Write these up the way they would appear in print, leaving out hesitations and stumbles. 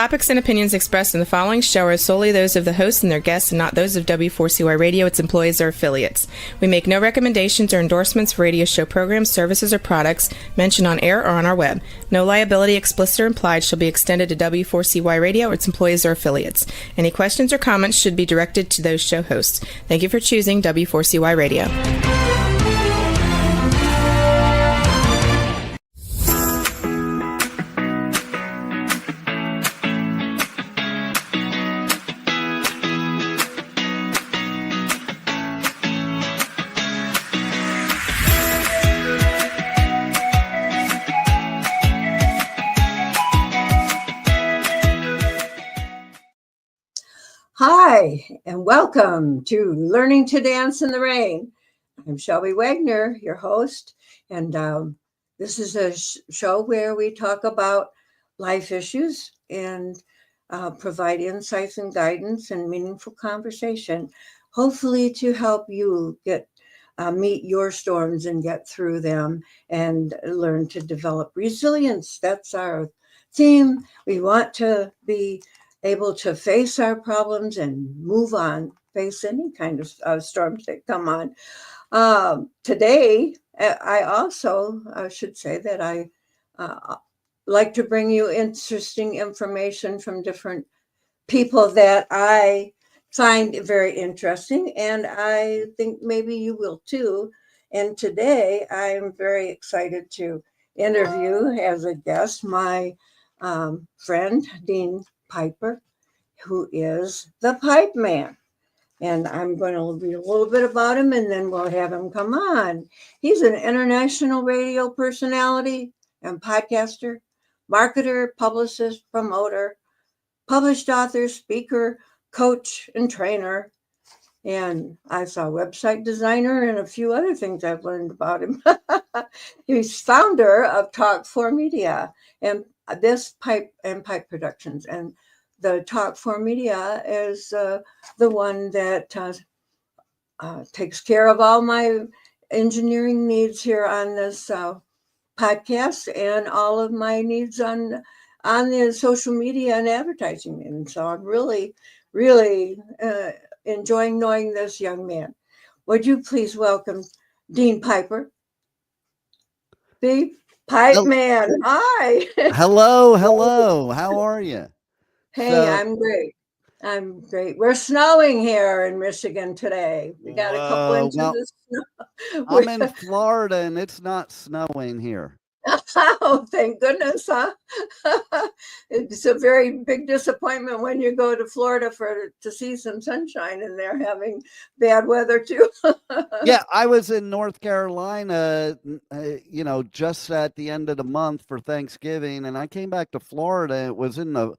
topics and opinions expressed in the following show are solely those of the hosts and their guests and not those of W4CY Radio, its employees, or affiliates. We make no recommendations or endorsements for radio show programs, services, or products mentioned on air or on our web. No liability, explicit or implied, shall be extended to W4CY Radio or its employees or affiliates. Any questions or comments should be directed to those show hosts. Thank you for choosing W4CY Radio. Hi, and welcome to Learning to Dance in the Rain. I'm Shelby Wagner, your host, and this is a show where we talk about life issues and provide insights and guidance and meaningful conversation, hopefully to help you get meet your storms and get through them and learn to develop resilience. That's our theme. We want to be able to face our problems and move on, face any kind of storms that come on. Today, I also should say that I like to bring you interesting information from different people that I find very interesting, and I think maybe you will too. And today, I'm very excited to interview as a guest my friend, Dean Piper, who is the Pipeman. And I'm going to read a little bit about him and then we'll have him come on. He's an international radio personality and podcaster, marketer, publicist, promoter, published author, speaker, coach, and trainer. And I saw website designer and a few other things I've learned about him. He's founder of Talk 4 Media and this Pipe Productions. And the Talk 4 Media is the one that takes care of all my engineering needs here on this podcast and all of my needs on the social media and advertising. And so I'm really, really enjoying knowing this young man. Would you please welcome Dean Piper, the Pipeman? Hi. Hello. How are you? Hey, I'm great. We're snowing here in Michigan today. We got a couple inches of snow. I'm in Florida and it's not snowing here. Oh, thank goodness, huh? It's a very big disappointment when you go to Florida to see some sunshine and they're having bad weather too. Yeah, I was in North Carolina, just at the end of the month for Thanksgiving, and I came back to Florida. It was in the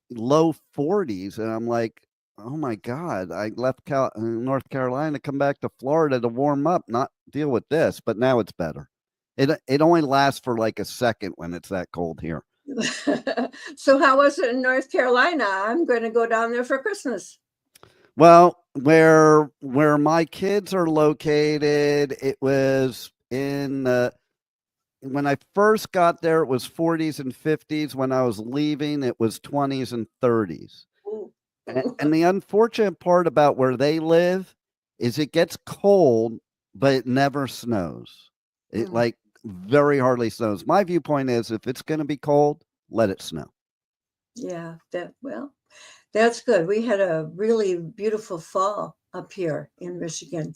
low 40s, and I'm like, oh my God, I left North Carolina, come back to Florida to warm up, not deal with this, but now it's better. It only lasts for like a second when it's that cold here. So how was it in North Carolina? I'm going to go down there for Christmas. Well, where my kids are located, it was in when I first got there, it was 40s and 50s. When I was leaving, it was 20s and 30s. And the unfortunate part about where they live is it gets cold, but it never snows. It like very hardly snows. My viewpoint is if it's going to be cold, let it snow. Yeah, that's good. We had a really beautiful fall up here in Michigan.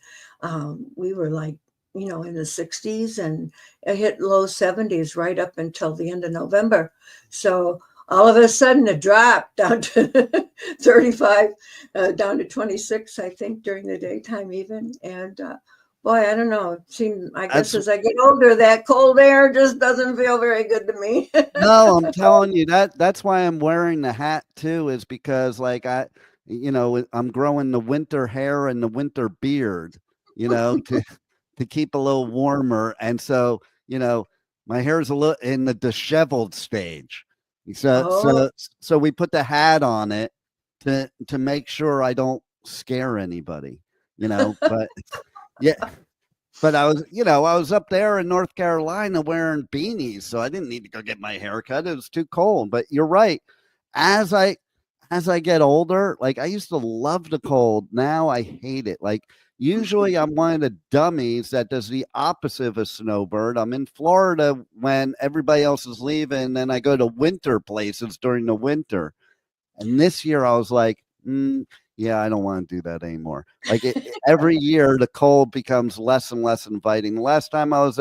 We were like, in the 60s and it hit low 70s right up until the end of November. So all of a sudden it dropped down to 35, down to 26, I think, during the daytime even. And boy, I don't know. I guess as I get older, that cold air just doesn't feel very good to me. No, I'm telling you that's why I'm wearing the hat too, is because like I'm growing the winter hair and the winter beard, to keep a little warmer. And so, my hair's a little in the disheveled stage. So we put the hat on it to make sure I don't scare anybody, but yeah. But I was up there in North Carolina wearing beanies, so I didn't need to go get my hair cut. It was too cold. But you're right. as I get older, like I used to love the cold. Now I hate it. Like usually I'm one of the dummies that does the opposite of a snowbird. I'm in Florida when everybody else is leaving, and I go to winter places during the winter. And this year I was like, yeah, I don't want to do that anymore. Like every year the cold becomes less and less inviting. The last time I was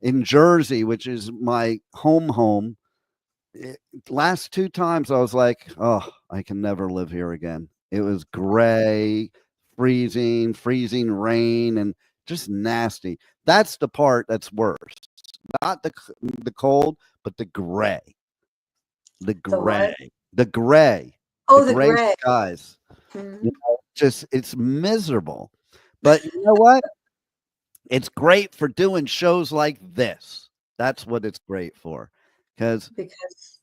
in Jersey, which is my home, last two times I was like, oh, I can never live here again. It was gray, freezing rain, and just nasty. That's the part that's worse. Not the cold, but the gray. The The what? gray. The gray. Oh, the Gray gray. skies. Mhm. Just it's miserable. But you know what? It's great for doing shows like this. That's what it's great for. Because Because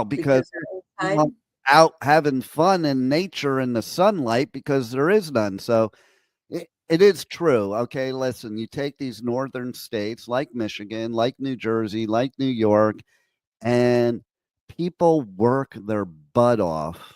because they're I'm inside. out having fun in nature in the sunlight because there is none. So it is true. Okay, listen, you take these northern states like Michigan, like New Jersey, like New York, and people work their butt off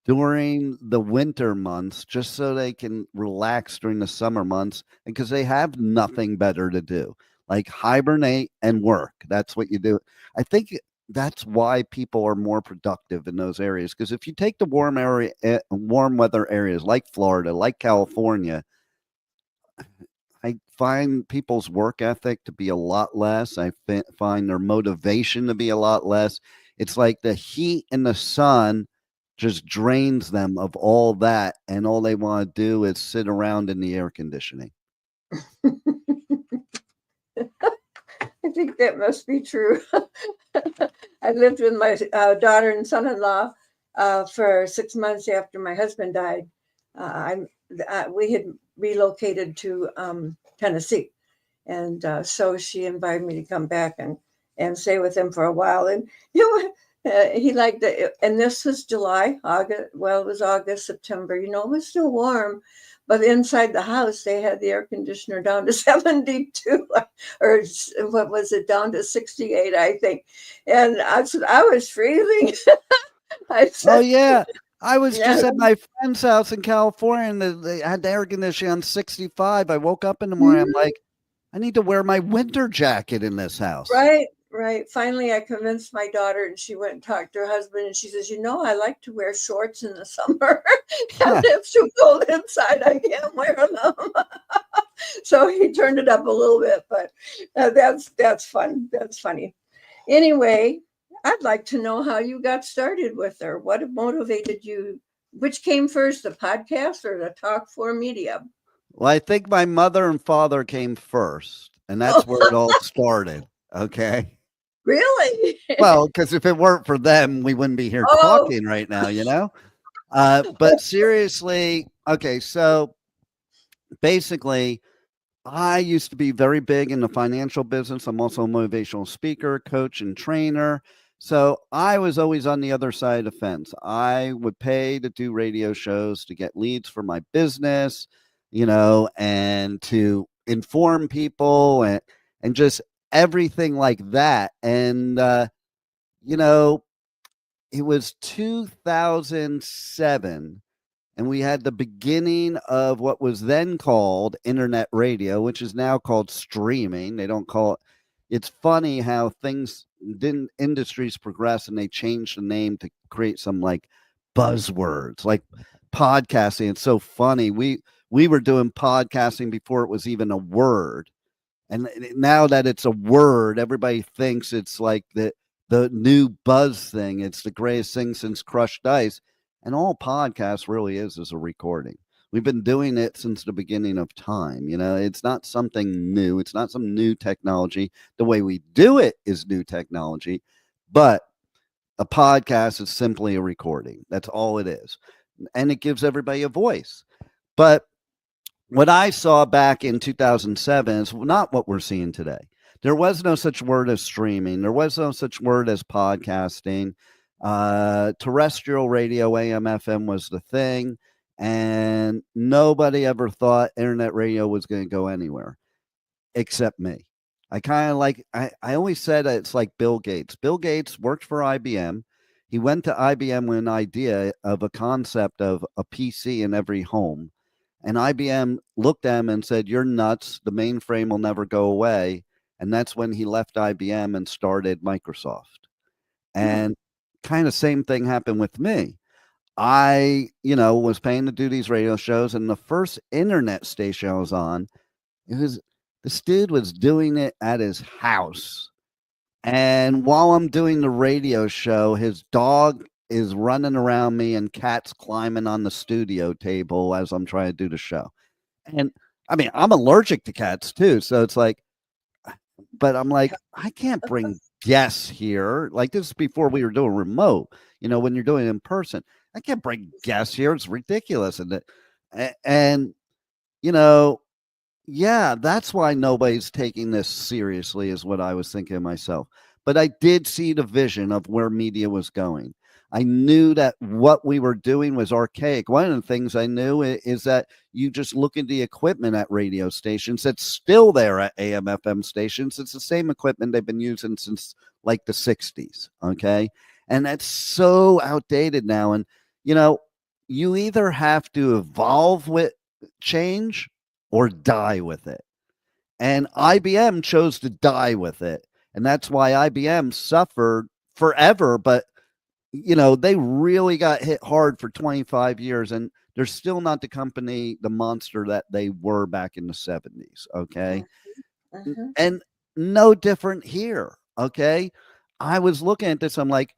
during the winter months just so they can relax during the summer months because they have nothing better to do, like hibernate and work. That's what you do. I think that's why people are more productive in those areas, because if you take the warm weather areas like Florida, like California, I find people's work ethic to be a lot less. I find their motivation to be a lot less. It's like the heat and the sun just drains them of all that, and all they want to do is sit around in the air conditioning. I think that must be true. I lived with my daughter and son-in-law for 6 months after my husband died. We had relocated to Tennessee, and so she invited me to come back and stay with him for a while. And he liked it. And this was July, August. Well, it was August, September. It was still warm. But inside the house, they had the air conditioner down to 72, or what was it, down to 68, I think. And I was freezing. I Oh said, yeah, I was yeah, just at my friend's house in California, and they had the air conditioning on 65. I woke up in the morning. I'm like, I need to wear my winter jacket in this house. right, right. Finally, I convinced my daughter, and she went and talked to her husband, and she says, I like to wear shorts in the summer. And it's too cold inside. I can't wear them. So he turned it up a little bit, but that's fun. That's funny. Anyway, I'd like to know how you got started with her. What motivated you? Which came first, the podcast or the talk for media? Well, I think my mother and father came first, and that's where it all started. Okay. Really? Well, because if it weren't for them, we wouldn't be here Oh, talking right now, But seriously, okay, so basically, I used to be very big in the financial business. I'm also a motivational speaker, coach, and trainer. So I was always on the other side of the fence. I would pay to do radio shows to get leads for my business, and to inform people and just everything like that. And, you know, it was 2007, and we had the beginning of what was then called internet radio, which is now called streaming. They don't call it. It's funny how things didn't industries progress and they changed the name to create some like buzzwords like podcasting. It's so funny. We were doing podcasting before it was even a word. And now that it's a word, everybody thinks it's like the new buzz thing. It's the greatest thing since crushed ice. And all podcast really is a recording. We've been doing it since the beginning of time. It's not something new. It's not some new technology. The way we do it is new technology, but a podcast is simply a recording. That's all it is. And it gives everybody a voice. But what I saw back in 2007 is not what we're seeing today. There was no such word as streaming. There was no such word as podcasting. Terrestrial radio, AM, FM was the thing. And nobody ever thought internet radio was going to go anywhere except me. I kind of I always said it's like Bill Gates. Bill Gates worked for IBM. He went to IBM with an idea of a concept of a PC in every home. And IBM looked at him and said, "You're nuts. The mainframe will never go away." And that's when he left IBM and started Microsoft. And kind of same thing happened with me. I, was paying to do these radio shows, and the first internet station I was on, it was this dude was doing it at his house. And while I'm doing the radio show, his dog is running around me and cats climbing on the studio table as I'm trying to do the show. And I mean, I'm allergic to cats too. So it's like, but I'm like, I can't bring guests here. Like, this is before we were doing remote, when you're doing it in person. I can't bring guests here. It's ridiculous. And you know, yeah, that's why nobody's taking this seriously, is what I was thinking of myself. But I did see the vision of where media was going. I knew that what we were doing was archaic. One of the things I knew is that you just look at the equipment at radio stations that's still there at AM, FM stations. It's the same equipment they've been using since like the 60s. Okay. And that's so outdated now. And, you either have to evolve with change or die with it. And IBM chose to die with it. And that's why IBM suffered forever. But, they really got hit hard for 25 years. And they're still not the company, the monster that they were back in the 70s. Okay. And no different here. Okay. I was looking at this. I'm like,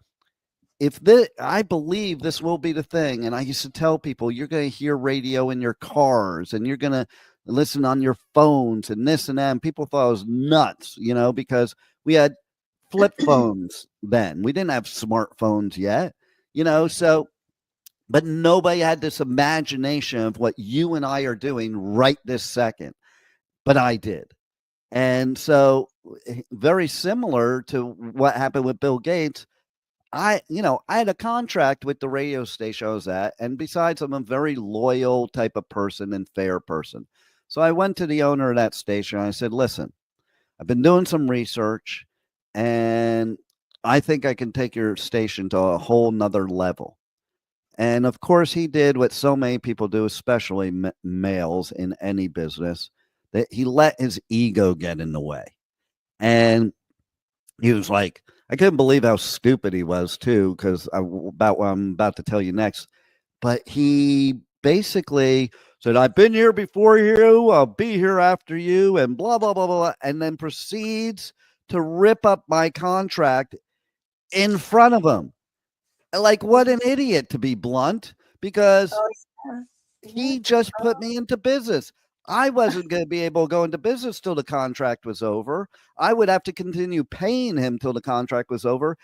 I believe this will be the thing. And I used to tell people, you're going to hear radio in your cars and you're going to listen on your phones and this and that. And people thought I was nuts, because we had flip phones then. We didn't have smartphones yet, so, but nobody had this imagination of what you and I are doing right this second. But I did. And so, very similar to what happened with Bill Gates, I had a contract with the radio station I was at. And besides, I'm a very loyal type of person and fair person. So I went to the owner of that station. And I said, "Listen, I've been doing some research and I think I can take your station to a whole nother level." And of course, he did what so many people do, especially males in any business, that he let his ego get in the way. And he was like, I couldn't believe how stupid he was too, because about what I'm about to tell you next. But he basically said, "I've been here before you, I'll be here after you," and blah, blah, blah, blah, and then proceeds to rip up my contract in front of him. Like, what an idiot, to be blunt, because he just put me into business. I wasn't going to be able to go into business till the contract was over. I would have to continue paying him till the contract was over.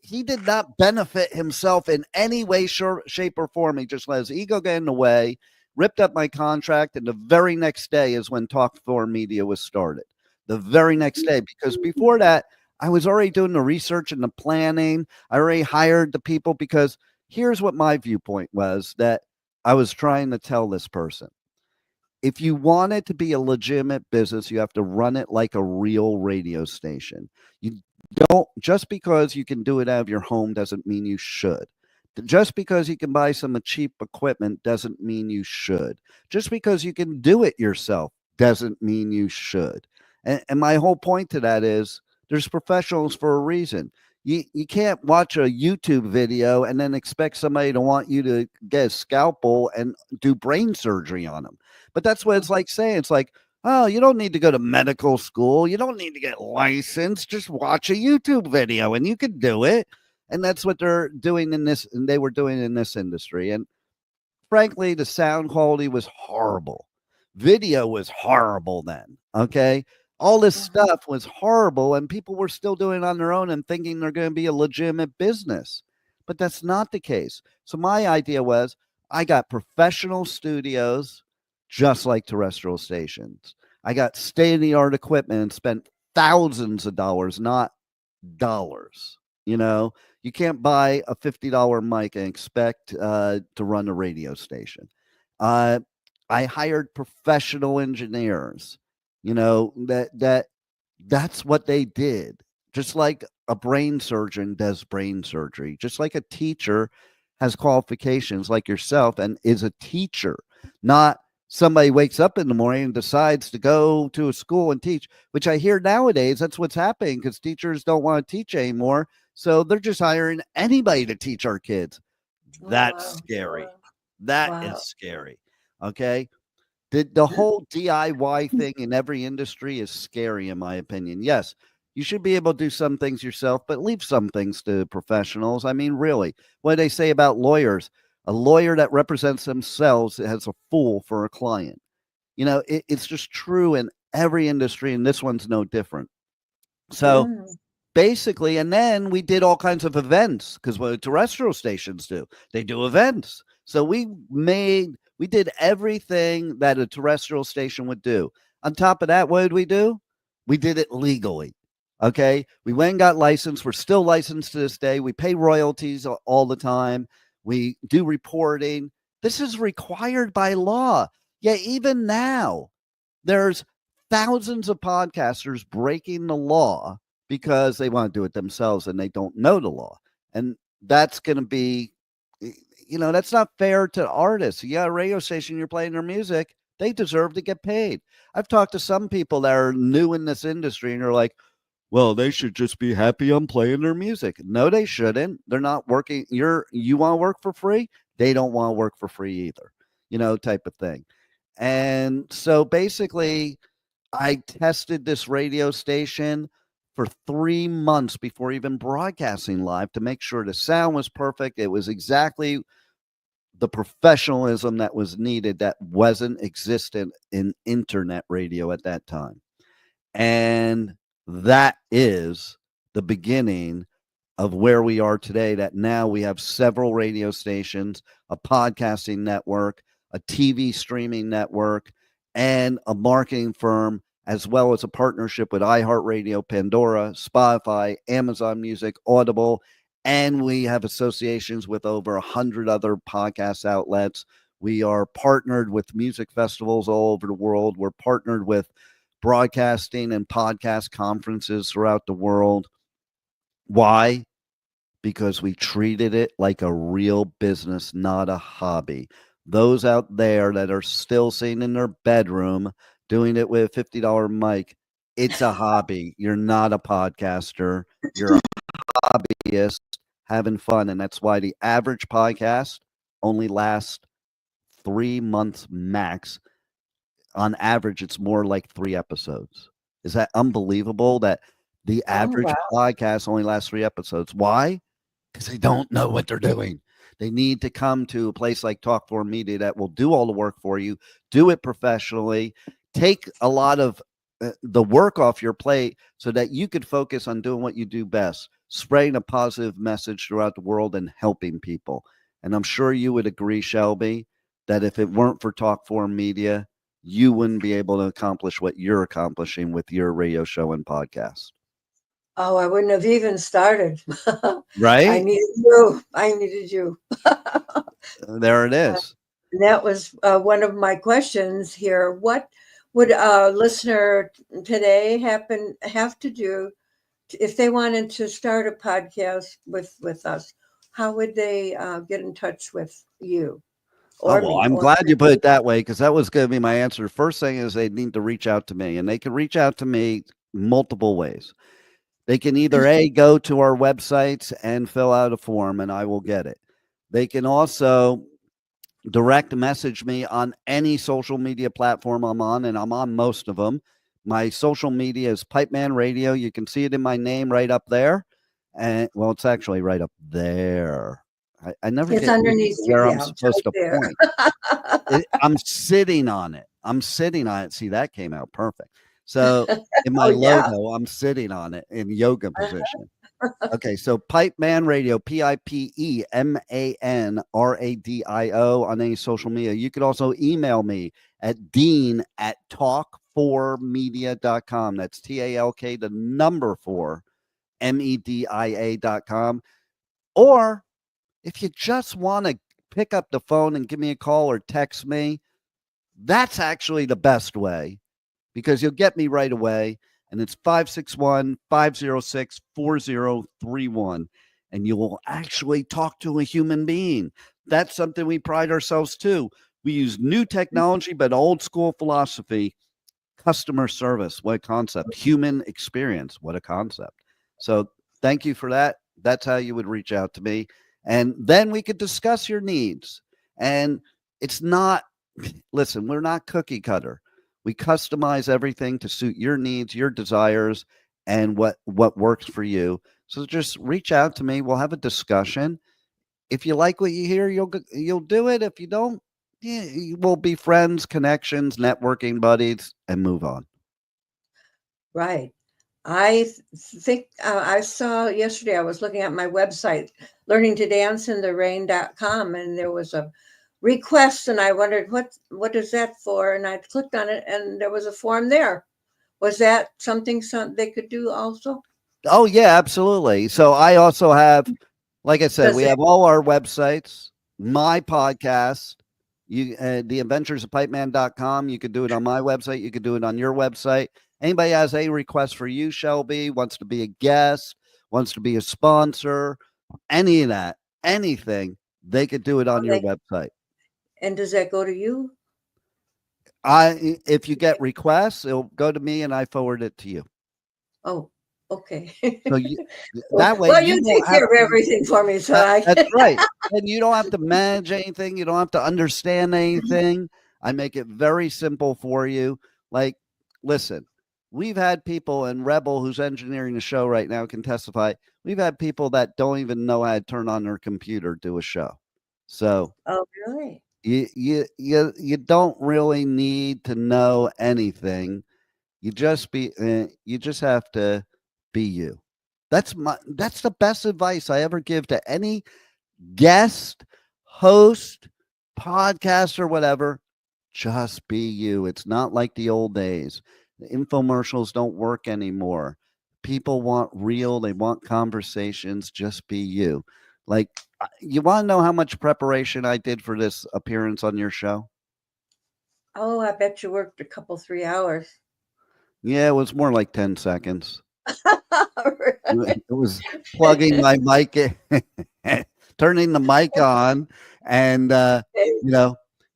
He did not benefit himself in any way, shape, or form. He just let his ego get in the way, ripped up my contract, and the very next day is when Talk 4 Media was started. The very next day, because before that, I was already doing the research and the planning. I already hired the people, because here's what my viewpoint was that I was trying to tell this person. If you want it to be a legitimate business, you have to run it like a real radio station. You don't, just because you can do it out of your home doesn't mean you should. Just because you can buy some cheap equipment doesn't mean you should. Just because you can do it yourself doesn't mean you should. And my whole point to that is there's professionals for a reason. You can't watch a YouTube video and then expect somebody to want you to get a scalpel and do brain surgery on them. But that's what it's like saying. It's like, oh, you don't need to go to medical school. You don't need to get licensed. Just watch a YouTube video and you can do it. And that's what they're doing in this, and they were doing in this industry. And frankly, the sound quality was horrible. Video was horrible then. Okay. All this stuff was horrible, and people were still doing it on their own and thinking they're going to be a legitimate business. But that's not the case. So my idea was, I got professional studios just like terrestrial stations. I got state-of-the-art equipment and spent thousands of dollars, not dollars. You can't buy a $50 mic and expect to run a radio station. I hired professional engineers. That's what they did. Just like a brain surgeon does brain surgery, just like a teacher has qualifications like yourself and is a teacher, not somebody wakes up in the morning and decides to go to a school and teach, which I hear nowadays. That's what's happening because teachers don't want to teach anymore. So they're just hiring anybody to teach our kids. That's wow. scary. Wow. That Wow. is scary. Okay. The whole DIY thing in every industry is scary, in my opinion. Yes, you should be able to do some things yourself, but leave some things to professionals. I mean, really, what do they say about lawyers? A lawyer that represents themselves has a fool for a client. It's just true in every industry, and this one's no different. So Mm. basically, and then we did all kinds of events because what terrestrial stations do, they do events. So we did everything that a terrestrial station would do. On top of that, what did we do? We did it legally. Okay. We went and got licensed. We're still licensed to this day. We pay royalties all the time. We do reporting. This is required by law. Yet even now, there's thousands of podcasters breaking the law because they want to do it themselves and they don't know the law. And that's going to be, that's not fair to artists. You got a radio station, you're playing their music, they deserve to get paid. I've talked to some people that are new in this industry and they're like, well, they should just be happy I'm playing their music. No, they shouldn't. They're not working. You want to work for free? They don't want to work for free either, type of thing. And so basically, I tested this radio station for 3 months before even broadcasting live to make sure the sound was perfect. It was exactly the professionalism that was needed that wasn't existent in internet radio at that time. And that is the beginning of where we are today, that now we have several radio stations, a podcasting network, a TV streaming network, and a marketing firm, as well as a partnership with iHeartRadio, Pandora, Spotify, Amazon Music, Audible, and we have associations with over 100 other podcast outlets. We are partnered with music festivals all over the world. We're partnered with broadcasting and podcast conferences throughout the world. Why? Because we treated it like a real business, not a hobby. Those out there that are still sitting in their bedroom doing it with a $50 mic, it's a hobby. You're not a podcaster. You're a hobbyist having fun. And that's why the average podcast only lasts 3 months max. On average, it's more like 3 episodes. Is that unbelievable that the Oh, average wow. podcast only lasts 3 episodes? Why? Because they don't know what they're doing. They need to come to a place like Talk4 Media that will do all the work for you, do it professionally, take a lot of the work off your plate so that you could focus on doing what you do best, spreading a positive message throughout the world and helping people. And I'm sure you would agree, Shelby, that if it weren't for Talk4 Media, you wouldn't be able to accomplish what you're accomplishing with your radio show and podcast. Oh, I wouldn't have even started. Right? I needed you. I needed you. There it is. That was one of my questions here. What would a listener today have to do if they wanted to start a podcast with us? How would they get in touch with you Oh, or well, me? I'm Or glad you put it that way because that was going to be my answer. The first thing is they need to reach out to me, and they can reach out to me multiple ways. They can either go to our websites and fill out a form, and I will get it. They can also direct message me on any social media platform I'm on, and I'm on most of them. My social media is Pipeman Radio. You can see it in my name right up there. And well, it's actually right up there. I never it's get underneath you. where I'm Yeah, it's supposed right to there. point. I'm sitting on it. I'm sitting on it. See, that came out perfect. So in my Oh, yeah. logo, I'm sitting on it in yoga position. Okay, so Pipeman Radio, PIPEMANRADIO on any social media. You could also email me at dean@talk4media.com. That's TALK, the number 4, MEDIA.com. Or if you just want to pick up the phone and give me a call or text me, that's actually the best way because you'll get me right away. and it's 561-506-4031. And you will actually talk to a human being. That's something we pride ourselves to. We use new technology, but old school philosophy. Customer service, what a concept. Human experience, what a concept. So thank you for that. That's how you would reach out to me. And then we could discuss your needs. And it's not, listen, we're not cookie cutter. We customize everything to suit your needs, your desires, and what works for you. So just reach out to me. We'll have a discussion. If you like what you hear, you'll do it. If you don't, yeah, we'll be friends, connections, networking buddies, and move on. Right. I think I saw yesterday, I was looking at my website, learningtodanceintherain.com, and there was a request, and I wondered what is that for? And I clicked on it, and there was a form there. Was that something they could do also? Oh yeah, absolutely. So I also have, like I said, we have all our websites, my podcast, the adventures of pipeman.com. You could do it on my website. You could do it on your website. Anybody has a request for you, Shelby, wants to be a guest, wants to be a sponsor, any of that, anything, they could do it on your website. And does that go to you? If you get requests, it'll go to me and I forward it to you. Oh, okay. So that way, well, you take care of everything for me, so that's right. And you don't have to manage anything. You don't have to understand anything. I make it very simple for you. Like, listen, we've had people, and Rebel, who's engineering the show right now, can testify. We've had people that don't even know how to turn on their computer, do a show. So, oh, really? You don't really need to know anything. You just have to be you. That's the best advice I ever give to any guest, host, podcast, or whatever. Just be you. It's not like the old days. The infomercials don't work anymore. People want real, they want conversations. Just be you. Like, you want to know how much preparation I did for this appearance on your show? Oh, I bet you worked a couple, 3 hours. Yeah, it was more like 10 seconds. Really? It was plugging my mic in, turning the mic on, and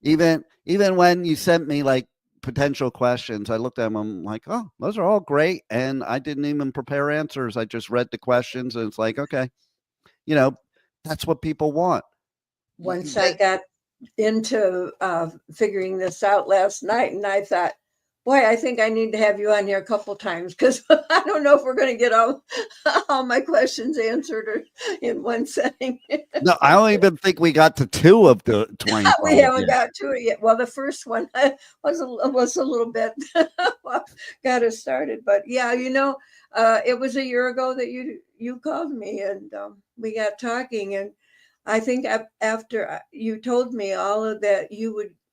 even when you sent me like potential questions, I looked at them, I'm like, oh, those are all great, and I didn't even prepare answers. I just read the questions, and it's like, okay, that's what people want. Once I got into figuring this out last night, and I thought, boy, I think I need to have you on here a couple times, because I don't know if we're going to get all my questions answered in one setting. No, I don't even think we got to 2 of the 20. We haven't got to it yet. Well, the first one was a little bit got us started, but yeah, it was a year ago that you called me, and we got talking, and I think after you told me all of that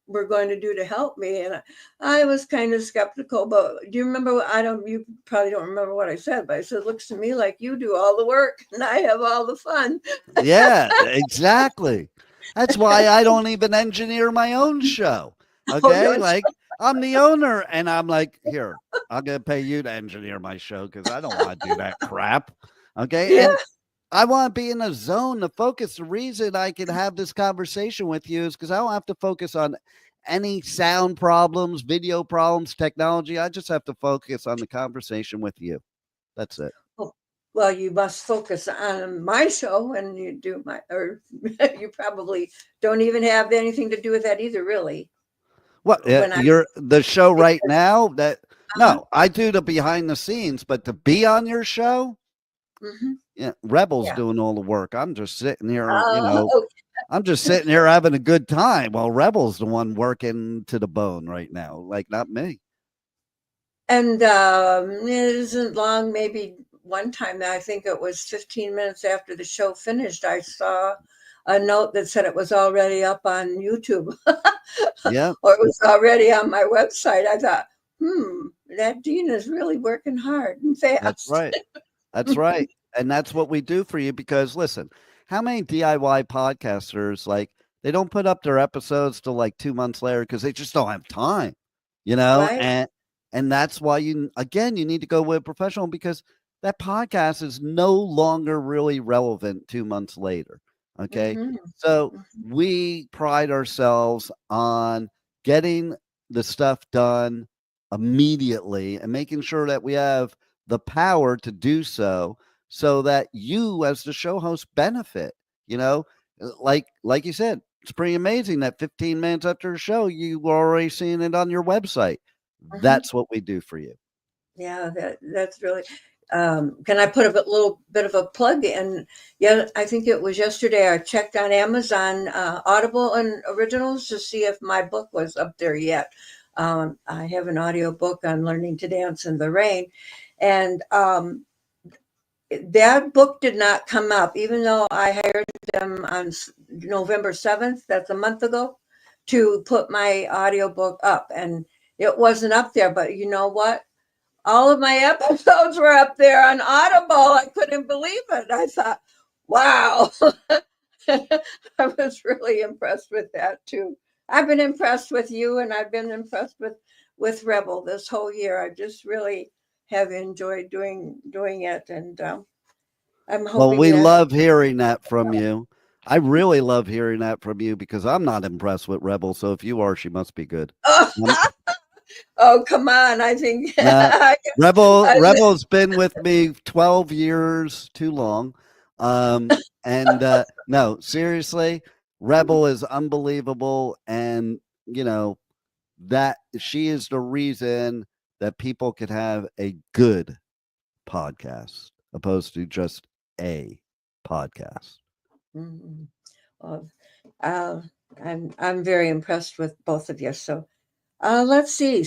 were going to do to help me, and I was kind of skeptical. But do you remember? You probably don't remember what I said, but I said, it looks to me like you do all the work and I have all the fun. Yeah, exactly. That's why I don't even engineer my own show. Okay, like, I'm the owner, and I'm like, here, I'm gonna pay you to engineer my show because I don't want to do that crap. Okay, Yeah. and I want to be in a zone to focus. The reason I can have this conversation with you is because I don't have to focus on any sound problems, video problems, technology. I just have to focus on the conversation with you. That's it. Well, you must focus on my show, and you do or you probably don't even have anything to do with that either, really. What, you're the show right now? No, I do the behind the scenes, but to be on your show, yeah, Rebel's doing all the work. I'm just sitting here, I'm just sitting here having a good time while Rebel's the one working to the bone right now, like, not me. And it isn't long, maybe one time, I think it was 15 minutes after the show finished, I saw a note that said it was already up on YouTube. Yeah. Or it was already on my website. I thought, that Dean is really working hard and fast. That's right. That's right. And that's what we do for you, because listen, how many DIY podcasters, like, they don't put up their episodes till like 2 months later because they just don't have time, Right. And that's why you need to go with a professional, because that podcast is no longer really relevant 2 months later. Okay. Mm-hmm. So we pride ourselves on getting the stuff done immediately and making sure that we have the power to do so, so that you as the show host benefit, you know, like you said, it's pretty amazing that 15 minutes after the show, you were already seeing it on your website. Mm-hmm. That's what we do for you. Yeah, that's really. Can I put a little bit of a plug in? Yeah, I think it was yesterday. I checked on Amazon Audible and Originals to see if my book was up there yet. I have an audio book on learning to dance in the rain, and that book did not come up, even though I hired them on November 7th. That's a month ago, to put my audiobook up, and it wasn't up there. But you know what? All of my episodes were up there on Audible. I couldn't believe it. I thought, wow. I was really impressed with that too. I've been impressed with you, and I've been impressed with Rebel this whole year. I just really have enjoyed doing it, and I'm Well, hoping we that. love hearing that from you. I really love hearing that from you, because I'm not impressed with Rebel. So if you are, she must be good. Um, Oh, come on! I think Nah, I, Rebel's been with me 12 years too long. And no, seriously, Rebel is unbelievable. And, you know, that she is the reason that people could have a good podcast opposed to just a podcast. Mhm. Well, uh, I'm very impressed with both of you. So let's see.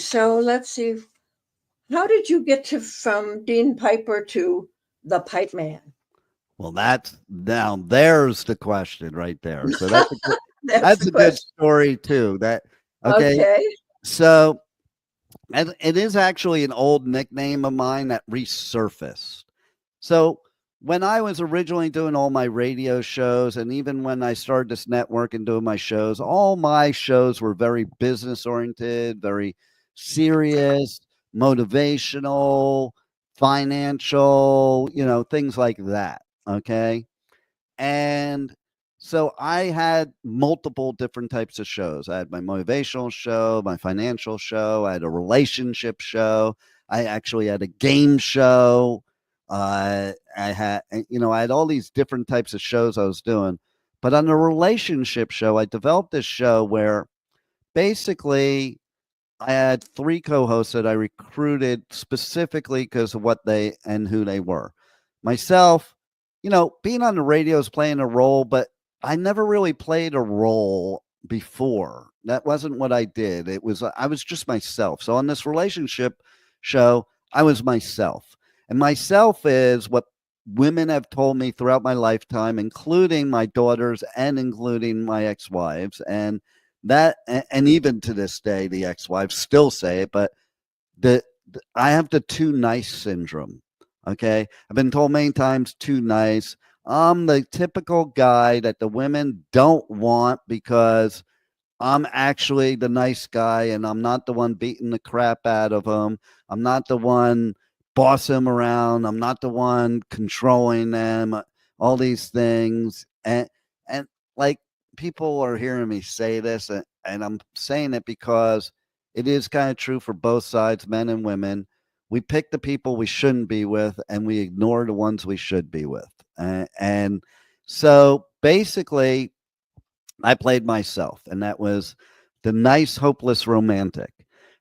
How did you get to from Dean Piper to the Pipeman? Well, there's the question right there. So that's That's that's the a good question. story too. That okay. Okay. So, and it is actually an old nickname of mine that resurfaced. So when I was originally doing all my radio shows, and even when I started this network and doing my shows, all my shows were very business oriented, very serious, motivational, financial, things like that. Okay. And so I had multiple different types of shows. I had my motivational show, my financial show, I had a relationship show, I actually had a game show. I had all these different types of shows I was doing. But on the relationship show, I developed this show where basically I had three co-hosts that I recruited specifically because of what they and who they were. Myself, being on the radio is playing a role, but I never really played a role before. That wasn't what I did. I was just myself. So on this relationship show, I was myself. And myself is what women have told me throughout my lifetime, including my daughters and including my ex-wives. And even to this day, the ex-wives still say it, but I have the too nice syndrome. Okay. I've been told many times too nice. I'm the typical guy that the women don't want because I'm actually the nice guy and I'm not the one beating the crap out of them. I'm not the one bossing them around. I'm not the one controlling them, all these things. And like people are hearing me say this, and I'm saying it because it is kind of true for both sides, men and women. We pick the people we shouldn't be with and we ignore the ones we should be with. And so basically, I played myself, and that was the nice, hopeless romantic.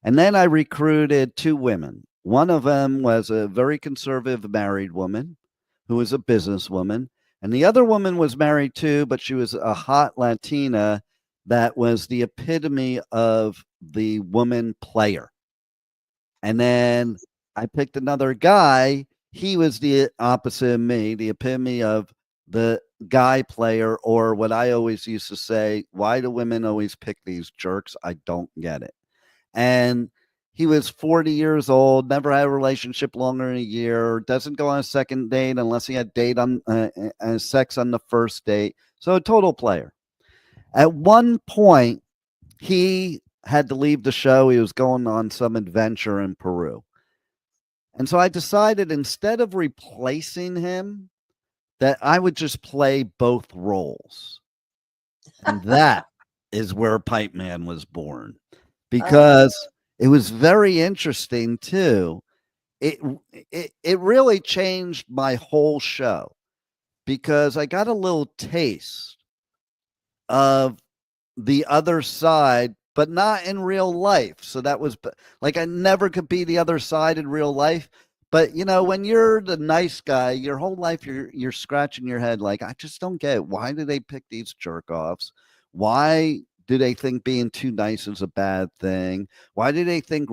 And then I recruited two women. One of them was a very conservative married woman who was a businesswoman. And the other woman was married too, but she was a hot Latina that was the epitome of the woman player. And then I picked another guy. He was the opposite of me, the epitome of the guy player, or what I always used to say, why do women always pick these jerks? I don't get it. And he was 40 years old, never had a relationship longer than a year, doesn't go on a second date unless he had sex on the first date. So a total player. At one point, he had to leave the show. He was going on some adventure in Peru. And so I decided instead of replacing him, that I would just play both roles. And that is where Pipeman was born, because it was very interesting too. It, it really changed my whole show, because I got a little taste of the other side, but not in real life. So that was like, I never could be the other side in real life. But when you're the nice guy, your whole life you're scratching your head like, I just don't get it. Why do they pick these jerk offs? Why do they think being too nice is a bad thing? Why do they think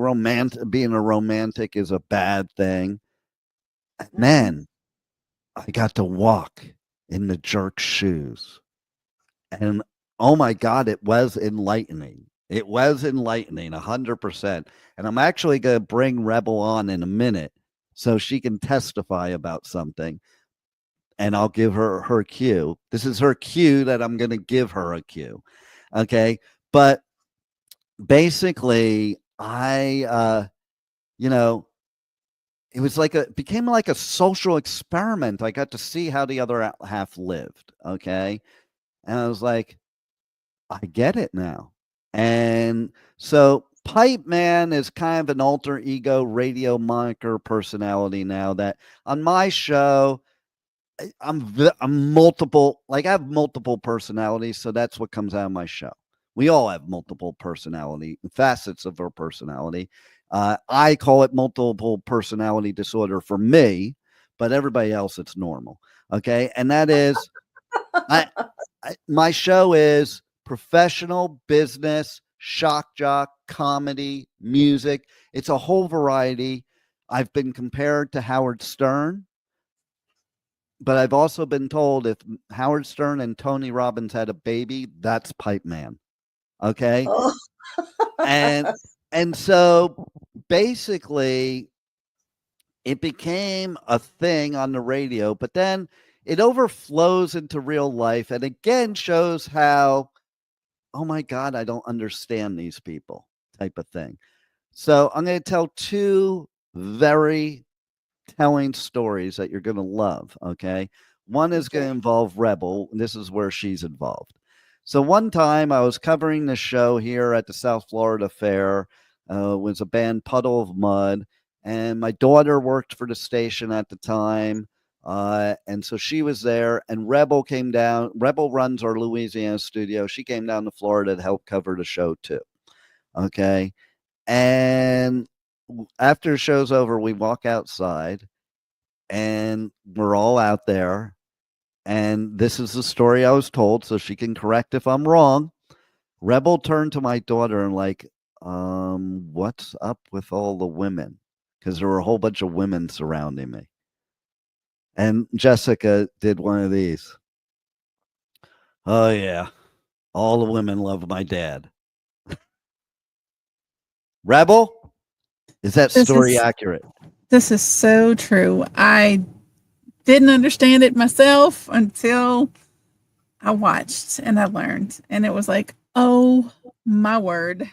being a romantic is a bad thing? And then I got to walk in the jerk's shoes. And oh my God, it was enlightening. It was enlightening, 100%. And I'm actually going to bring Rebel on in a minute so she can testify about something. And I'll give her her cue. This is her cue that I'm going to give her a cue. Okay. But basically, you know, it was like became like a social experiment. I got to see how the other half lived. Okay. And I was like, I get it now. And so Pipeman is kind of an alter ego radio moniker personality now, that on my show, I'm multiple, like I have multiple personalities. So that's what comes out of my show. We all have multiple personality facets of our personality. I call it multiple personality disorder for me, but everybody else, it's normal. Okay. And that is, my show is professional, business, shock jock, comedy, music. It's a whole variety. I've been compared to Howard Stern, but I've also been told if Howard Stern and Tony Robbins had a baby, that's Pipeman. Okay. And so basically it became a thing on the radio, but then it overflows into real life and again shows how, oh my God, I don't understand these people type of thing. So I'm going to tell two very telling stories that you're going to love. Okay. One is going to involve Rebel. And this is where she's involved. So one time I was covering the show here at the South Florida Fair. It was a band Puddle of Mud. And my daughter worked for the station at the time. And so she was there, and Rebel came down. Rebel runs our Louisiana studio. She came down to Florida to help cover the show too. Okay. And after the show's over, we walk outside and we're all out there. And this is the story I was told, so she can correct if I'm wrong. Rebel turned to my daughter and like, what's up with all the women? Because there were a whole bunch of women surrounding me. And Jessica did one of these. Oh, yeah. All the women love my dad. Rebel, is that story accurate? This is so true. I didn't understand it myself until I watched and I learned. And it was like, oh my word.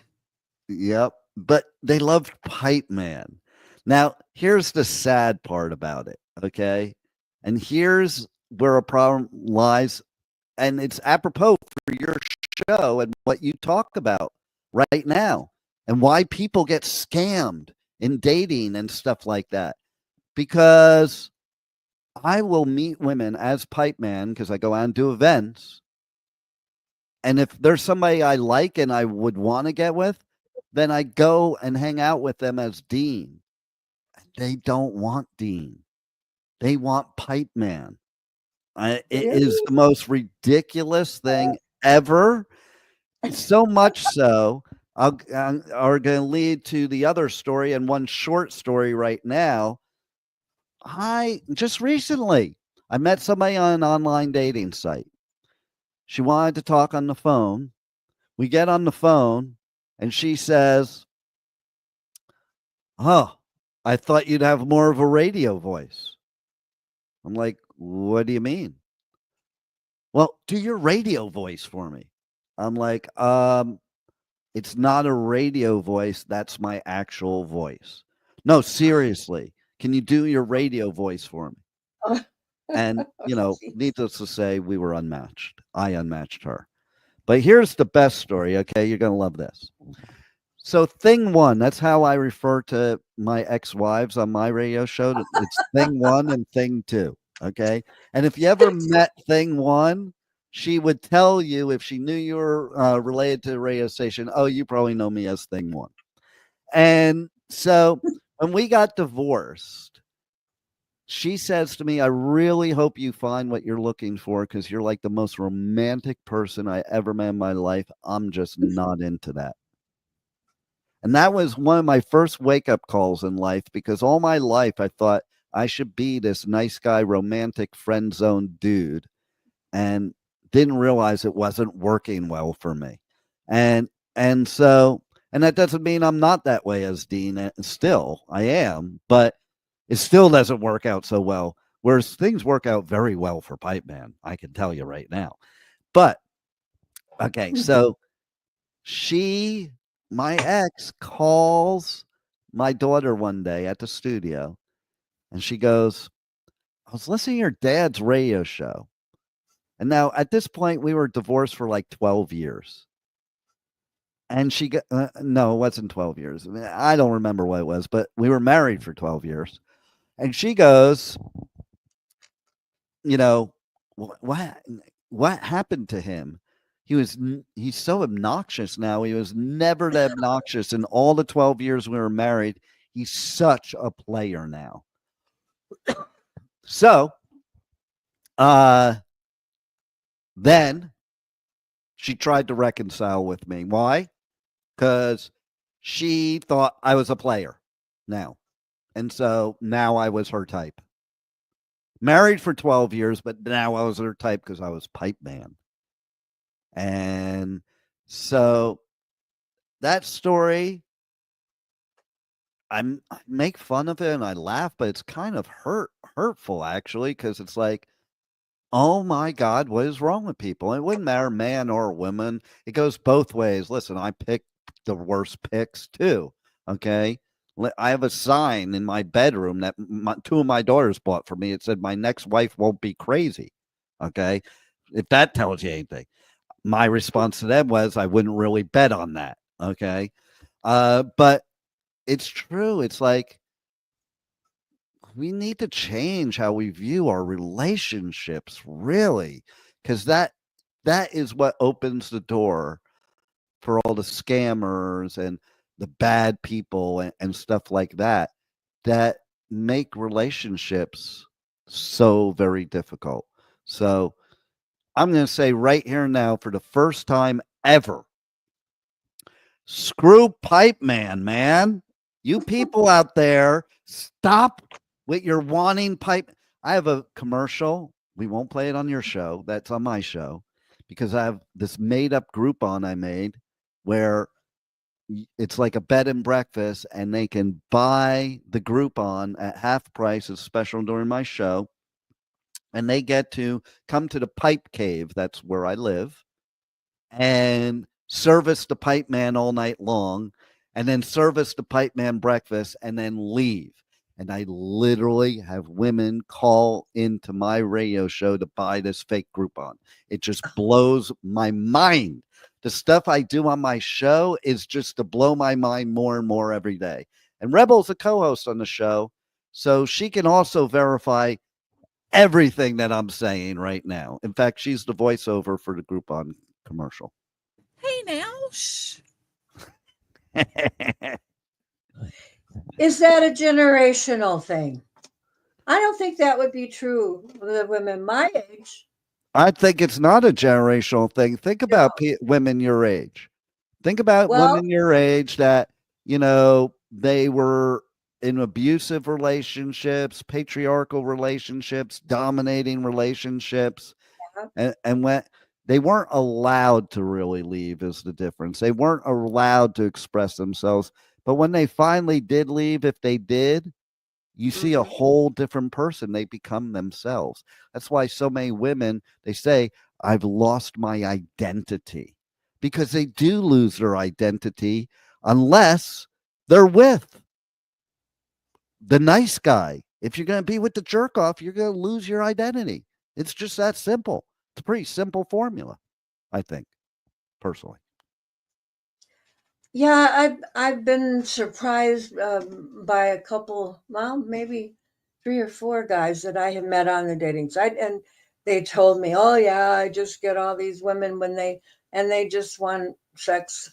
Yep. But they loved Pipeman. Now, here's the sad part about it. Okay. And here's where a problem lies. And it's apropos for your show and what you talk about right now and why people get scammed in dating and stuff like that. Because I will meet women as Pipeman because I go out and do events. And if there's somebody I like and I would want to get with, then I go and hang out with them as Dean. They don't want Dean. They want Pipeman. It is the most ridiculous thing ever. So much so, are going to lead to the other story and one short story right now. I just recently, I met somebody on an online dating site. She wanted to talk on the phone. We get on the phone and she says, "Oh, I thought you'd have more of a radio voice." I'm like, "What do you mean?" "Well, do your radio voice for me." I'm like, It's not a radio voice. That's my actual voice. No, seriously. Can you do your radio voice for me? And, Jeez. needless to say, we were unmatched. I unmatched her. But here's the best story, okay? You're going to love this. So, thing one, that's how I refer to my ex-wives on my radio show. It's thing one and thing two, okay? And if you ever met thing one, she would tell you, if she knew you were related to the radio station, oh, you probably know me as thing one. And so when we got divorced, she says to me, I really hope you find what you're looking for, because you're like the most romantic person I ever met in my life. I'm just not into that. And that was one of my first wake up calls in life, because all my life I thought I should be this nice guy, romantic friend zone dude, and didn't realize it wasn't working well for me. And so, and that doesn't mean I'm not that way as Dean. Still, I am, but it still doesn't work out so well. Whereas things work out very well for Pipeman, I can tell you right now. But okay, so my ex calls my daughter one day at the studio, and she goes, I was listening to your dad's radio show. And now at this point, we were divorced for like 12 years. And she got, no, it wasn't 12 years. I don't remember what it was, but we were married for 12 years. And she goes, what happened to him? He's so obnoxious now. He was never that obnoxious in all the 12 years we were married. He's such a player now. So, then she tried to reconcile with me. Why? Because she thought I was a player now. And so now I was her type. Married for 12 years, but now I was her type because I was Pipeman. And so that story, I make fun of it and I laugh, but it's kind of hurtful actually, because it's like, oh my God, what is wrong with people? It wouldn't matter, man or woman. It goes both ways. Listen, I picked the worst picks too. Okay. I have a sign in my bedroom that two of my daughters bought for me. It said, my next wife won't be crazy. Okay. If that tells you anything. My response to them was, I wouldn't really bet on that. Okay. But it's true. It's like, we need to change how we view our relationships, really, because that is what opens the door for all the scammers and the bad people and stuff like that make relationships so very difficult. So I'm going to say right here now, for the first time ever, screw Pipeman, man. You people out there, stop with your wanting pipe. I have a commercial. We won't play it on your show. That's on my show, because I have this made up Groupon I made where it's like a bed and breakfast, and they can buy the Groupon at half price as special during my show. And they get to come to the Pipe Cave. That's where I live, and service the Pipe Man all night long, and then service the Pipe Man breakfast, and then leave. And I literally have women call into my radio show to buy this fake Groupon. It just blows my mind. The stuff I do on my show is just to blow my mind more and more every day. And Rebel's a co-host on the show, so she can also verify everything that I'm saying right now. In fact, she's the voiceover for the Groupon commercial. Hey now, shh. Is that a generational thing? I don't think that would be true with the women my age. I think it's not a generational thing. Think about women your age. Think about women your age that, they were in abusive relationships, patriarchal relationships, dominating relationships. And when they weren't allowed to really leave is the difference. They weren't allowed to express themselves. But when they finally did leave, if they did, you see a whole different person. They become themselves. That's why so many women, they say, I've lost my identity, because they do lose their identity unless they're with the nice guy. If you're going to be with the jerk off, you're going to lose your identity. It's just that simple. It's a pretty simple formula, I think, personally. Yeah, I've been surprised by a couple, well, maybe 3 or 4 guys that I have met on the dating site, and they told me, "Oh yeah, I just get all these women when they just want sex,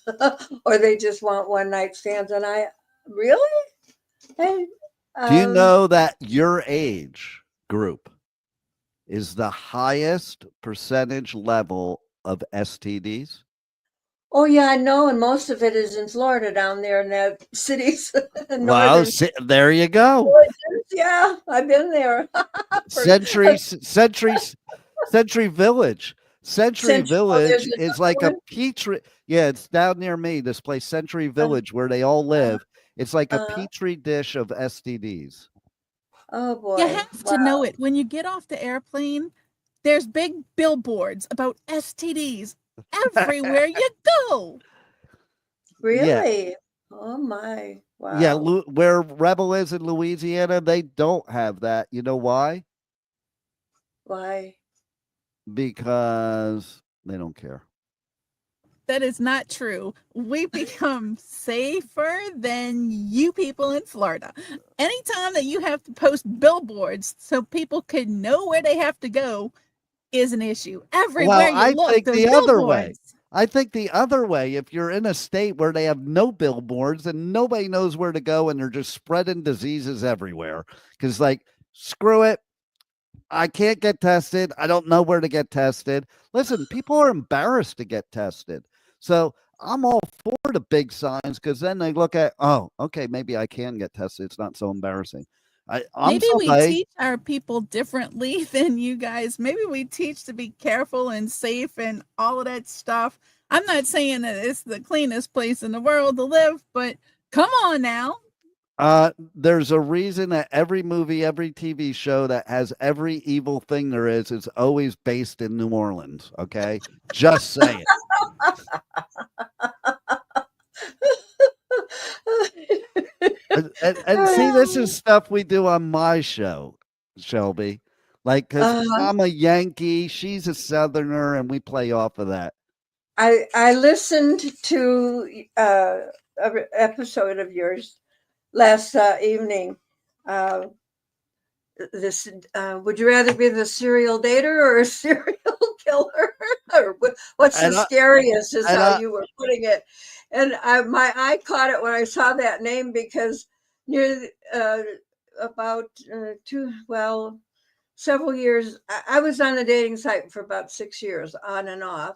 or they just want one night stands." And I really, hey, Do you um, know that your age group is the highest percentage level of STDs? oh yeah, I know, and most of it is in Florida down there in that cities, Well, northern. there you go. Yeah, I've been there for Century, Century, Century Village. Century century. Oh, there's Village is another like a one. petri. Yeah, it's down near me. This place, Century Uh, Village, where they all uh, live. It's like a uh, petri dish of STDs. oh You boy, have to know wow, it. When you get off the airplane, there's big billboards about STDs everywhere you go. Yeah, really? Oh my, yeah. wow. Where Rebel is in Louisiana, they don't have that. You know why? Why? Because they don't care. That is not true. We become safer than you people in Florida. Anytime that you have to post billboards so people can know where they have to go is an issue. Well, Everywhere you I look, think there's the other way. billboards. I think the other way, if you're in a state where they have no billboards and nobody knows where to go and they're just spreading diseases everywhere, because, like, screw it. I can't get tested. I don't know where to get tested. Listen, people are embarrassed to get tested. So I'm all for the big signs because then they look at, oh, okay, maybe I can get tested. It's not so embarrassing. I'm Maybe we somebody. teach our people differently than you guys. Maybe we teach to be careful and safe and all of that stuff. I'm not saying that it's the cleanest place in the world to live, but come on now. There's a reason that every movie, every TV show that has every evil thing there is always based in New Orleans. Okay, just saying. And see, this is stuff we do on my show, Shelby. Like, because uh, I'm a Yankee, she's a Southerner, and we play off of that. I listened to an episode of yours last evening. Uh, this would you rather be the serial dater or a serial killer? Or what's the And scariest is how I, you were putting it, and my eye caught it when I saw that name because near about several years I was on the dating site for about 6 years on and off,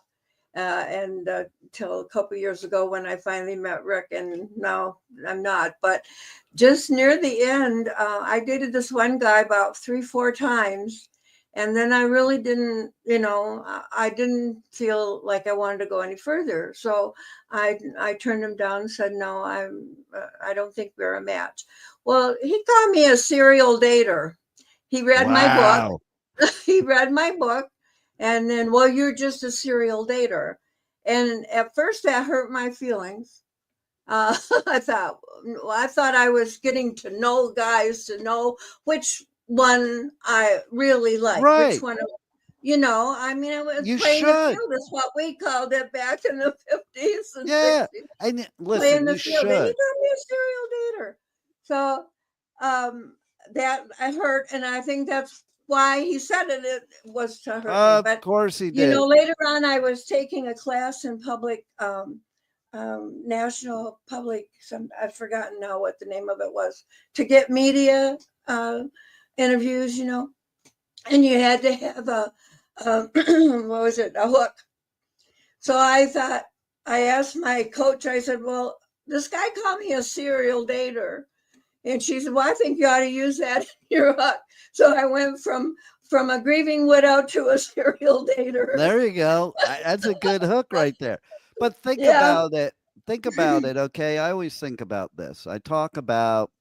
and till a couple years ago when I finally met Rick, and now I'm not. But just near the end, I dated this one guy about 3, 4 times, and then I really didn't, I didn't feel like I wanted to go any further. So I turned him down and said, no, I don't think we're a match. Well, he called me a serial dater. He read my book. wow. He read my book, and then, well, you're just a serial dater. And at first that hurt my feelings. I thought, well, I thought I was getting to know guys to know which one I really like, which Right. one, I mean, I was You playing the should. field. Is what we called it back in the 50s and Yeah. 60s, And playing listen, the you field. And he should. got me a serial dater. So that I hurt, and I think that's why he said it. It was to hurt me. Of But course he did. later on, I was taking a class in public, national public. I've forgotten now what the name of it was, to get media interviews. And you had to have what was it, a hook. So I asked my coach. I said, "Well, this guy called me a serial dater." And she said, "Well, I think you ought to use that in your hook." So I went from a grieving widow to a serial dater. There you go. That's a good hook right there. But think Yeah. about it. Think about it. Okay. I always think about this. I talk about,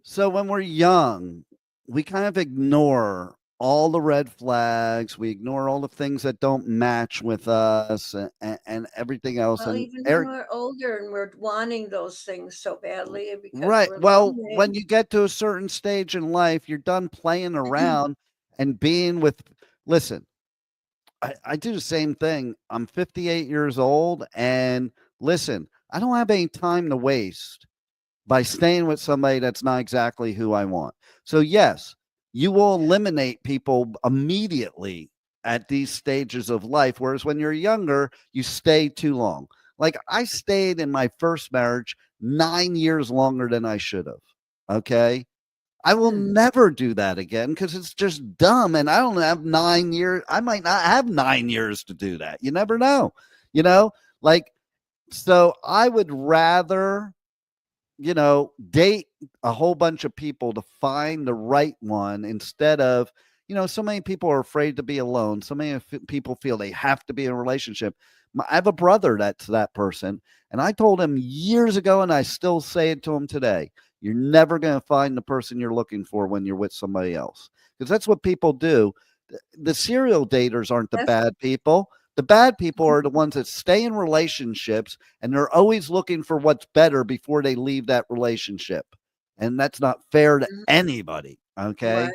so when we're young, we kind of ignore all the red flags. We ignore all the things that don't match with us, and everything else. Well, And even when Eric, we're older and we're wanting those things so badly because right. we're Well, lonely. when you get to a certain stage in life, you're done playing around and being with. Listen, I do the same thing. I'm 58 years old, and listen, I don't have any time to waste by staying with somebody that's not exactly who I want. So, yes, you will eliminate people immediately at these stages of life. Whereas when you're younger, you stay too long. Like I stayed in my first marriage 9 years longer than I should have. Okay. I will never do that again because it's just dumb. And I don't have 9 years. I might not have 9 years to do that. You never know, you know, like, so I would rather, date a whole bunch of people to find the right one instead of, so many people are afraid to be alone. So many people feel they have to be in a relationship. I have a brother that's that person. And I told him years ago, and I still say it to him today, you're never going to find the person you're looking for when you're with somebody else. Because that's what people do. The serial daters aren't the That's bad people. The bad people are the ones that stay in relationships and they're always looking for what's better before they leave that relationship. And that's not fair to anybody. Okay. right,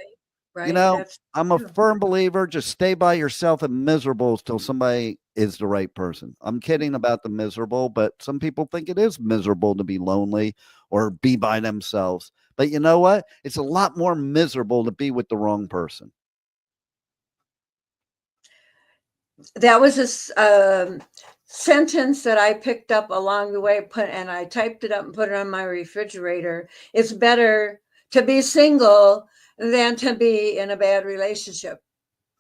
right. That's I'm a true. firm believer, just stay by yourself and miserable till somebody is the right person. I'm kidding about the miserable, but some people think it is miserable to be lonely or be by themselves. But you know what? It's a lot more miserable to be with the wrong person. That was a sentence that I picked up along the way, and I typed it up and put it on my refrigerator. It's better to be single than to be in a bad relationship.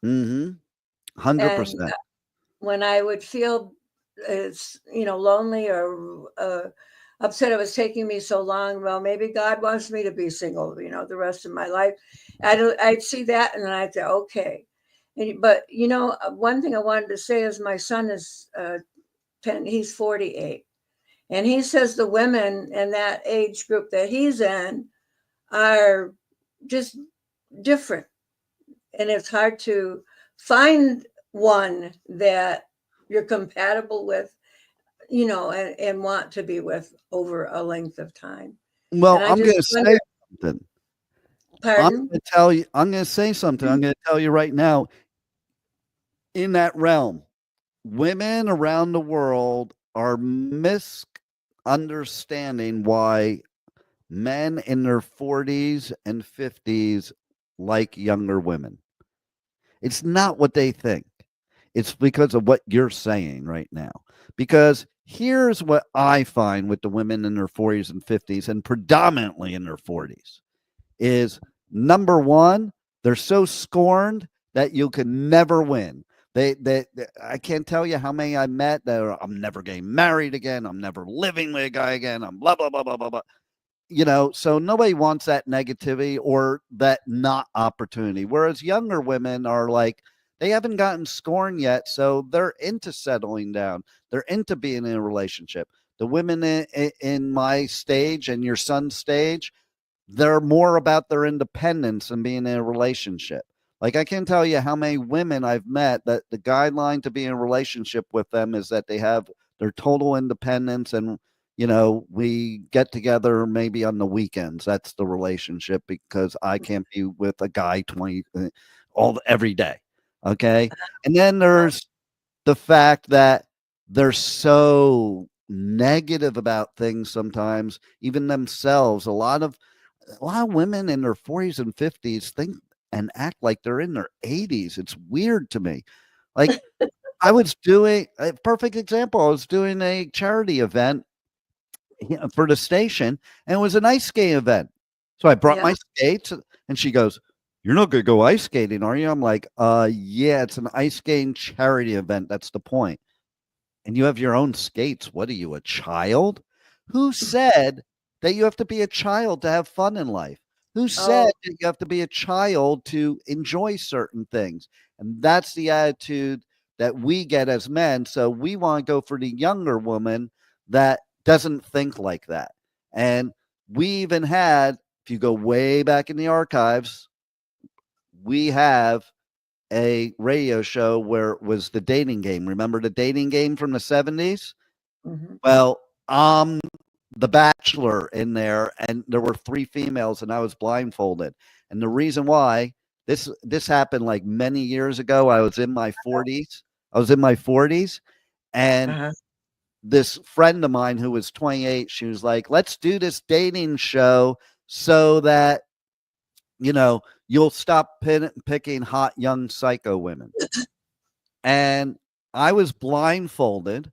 Mm-hmm. And 100%. when I would feel lonely or upset it was taking me so long, well, maybe God wants me to be single, the rest of my life. I'd see that and then I'd say, okay. But one thing I wanted to say is my son is 10, he's 48. And he says the women in that age group that he's in are just different. And it's hard to find one that you're compatible with, and want to be with over a length of time. Well, And I I'm going just to wonder, say something. pardon? I'm going to say something. I'm going to tell you right now, in that realm, women around the world are misunderstanding why men in their 40s and 50s like younger women. It's not what they think. It's because of what you're saying right now. Because here's what I find with the women in their 40s and 50s, and predominantly in their 40s, is number one, they're so scorned that you can never win. I can't tell you how many I met that are, I'm never getting married again. I'm never living with a guy again. I'm blah, blah, blah, blah, blah, blah. So nobody wants that negativity or that not opportunity. Whereas younger women are like, they haven't gotten scorned yet. So they're into settling down. They're into being in a relationship. The women in my stage and your son's stage, they're more about their independence and being in a relationship. Like I can't tell you how many women I've met that the guideline to be in a relationship with them is that they have their total independence and we get together maybe on the weekends. That's the relationship because I can't be with a guy 20 every day. Okay? And then there's the fact that they're so negative about things sometimes, even themselves. A lot of women in their 40s and 50s think and act like they're in their 80s. It's weird to me. Like I was doing a perfect example. I was doing a charity event for the station, and it was an ice skating event. So I brought Yeah. my skates, and she goes, "You're not going to go ice skating, are you?" I'm like, yeah, it's an ice skating charity event. That's the point. And you have your own skates. What are you, a child? Who said that you have to be a child to have fun in life? Who said Oh, that you have to be a child to enjoy certain things? And that's the attitude that we get as men. So we want to go for the younger woman that doesn't think like that. And we even had, if you go way back in the archives, we have a radio show where it was the dating game. Remember the dating game from the 70s? Mhm. Well, the bachelor in there, and there were 3 females, and I was blindfolded. And the reason why this happened like many years ago, I was in my 40s. And Uh-huh. this friend of mine who was 28, she was like, let's do this dating show so that, you'll stop picking hot young psycho women. And I was blindfolded,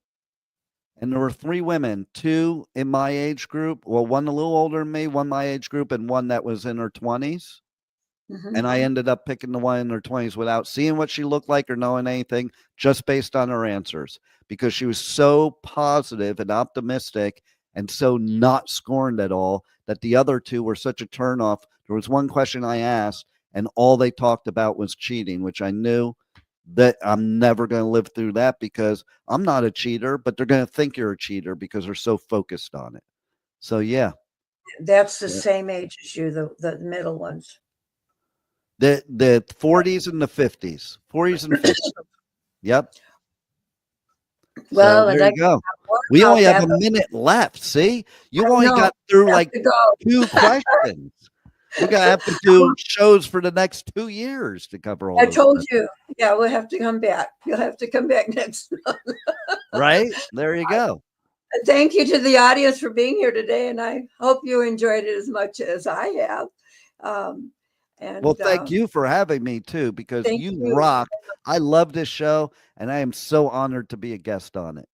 and there were 3 women, 2 in my age group. Well, one a little older than me, one my age group, and one that was in her 20s. Mhm. And I ended up picking the one in her 20s without seeing what she looked like or knowing anything, just based on her answers, because she was so positive and optimistic and so not scorned at all that the other 2 were such a turnoff. There was one question I asked, and all they talked about was cheating, which I knew that I'm never going to live through that, because I'm not a cheater, but they're going to think you're a cheater because they're so focused on it. So, yeah. That's the Yeah. same age as you, the middle ones. The 40s and the 50s. 40s and 50s. Yep. Well, So and there I you go. more We about only have that, a but minute left. See? You I only know got through I have like to go. 2 questions. We're going to have to do shows for the next 2 years to cover all I those told questions. you. Yeah, we'll have to come back. You'll have to come back next month. Right? There you go. Thank you to the audience for being here today, and I hope you enjoyed it as much as I have. Um, Well, and thank you for having me too, because thank you you. rock. I love this show, and I am so honored to be a guest on it.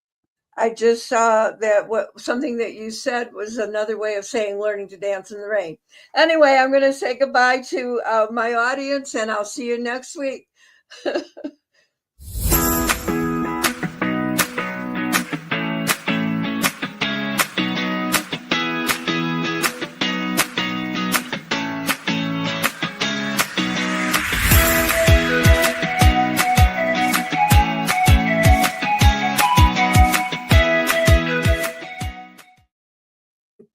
I just saw that something that you said was another way of saying learning to dance in the rain. Anyway, I'm going to say goodbye to my audience, and I'll see you next week.